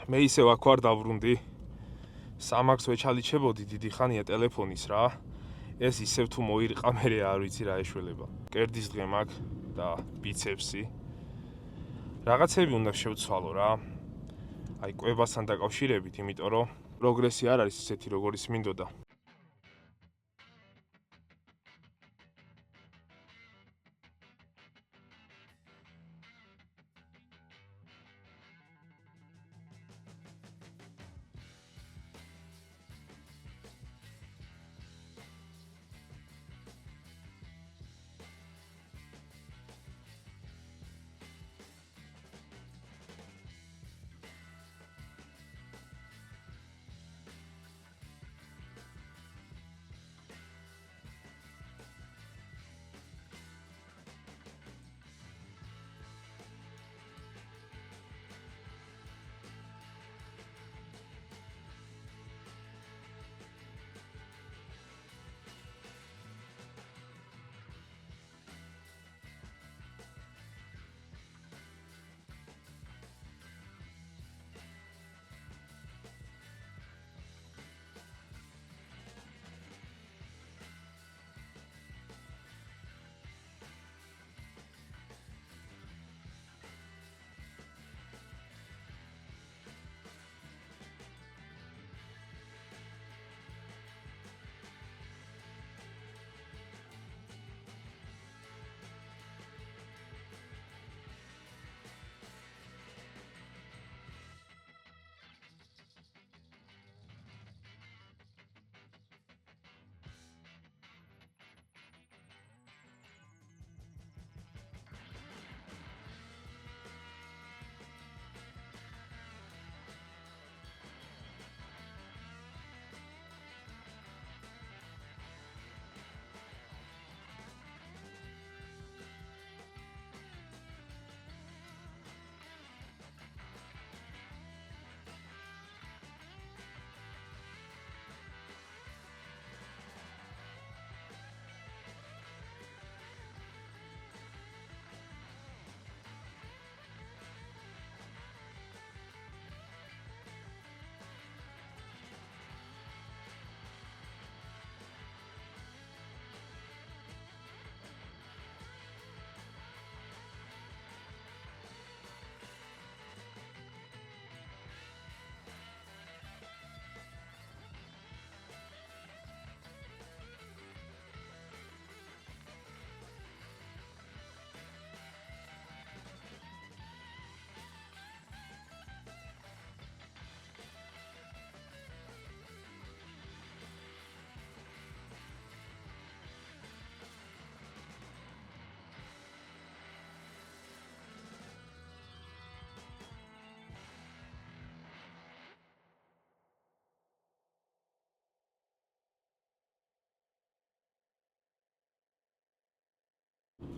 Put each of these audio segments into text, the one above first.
მე ისევ აქ ვარ დავრუნდი. სამაგს ვეჩალიჩებოდი დიდი ხანია ტელეფონის რა. ეს ისევ თუ მოირყა მე არ ვიცი რა ეშველება. კერდის დღე მაქვს და ბიცეპსი. რაღაცები უნდა შევცვალო რა. აი კვებასთან დაკავშირებით, იმიტომ რომ პროგრესი არ არის ისეთი როგორიც მინდოდა.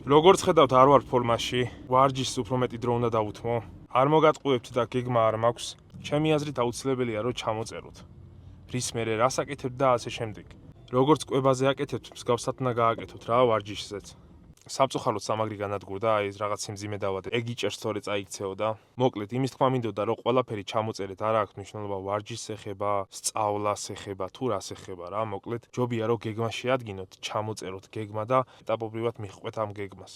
როგორც ხედავთ, არ ვარ ფორმაში. ვარჯიშს უფრო მეტი დრო უნდა დავუთმო. არ მოგატყუებთ და გეგმა არ მაქვს. ჩემი აზრით აუცილებელია რომ ჩამოწეროთ. რის მერე რას აკეთებთ და ასე შემდეგ. როგორც კვებაზე აკეთებთ, მსგავსად უნდა გააკეთოთ რა ვარჯიშზეც. სამწუხაროდ სამაგრი განადგურდა, აი ეს რაღაც სიმძიმე დავადე. ეგ იჭერს თორე წაიქცეო და მოკლედ იმის თქმა მინდოდა რომ ყველაფერი ჩამოწერეთ, არ აქვს მნიშვნელობა ვარჯიშს ეხება, სწავლას ეხება, თუ რას ეხება რა. მოკლედ ჯობია რომ გეგმა შეადგინოთ, ჩამოწეროთ გეგმა და ეტაპობრივად მიჰყვეთ ამ გეგმას.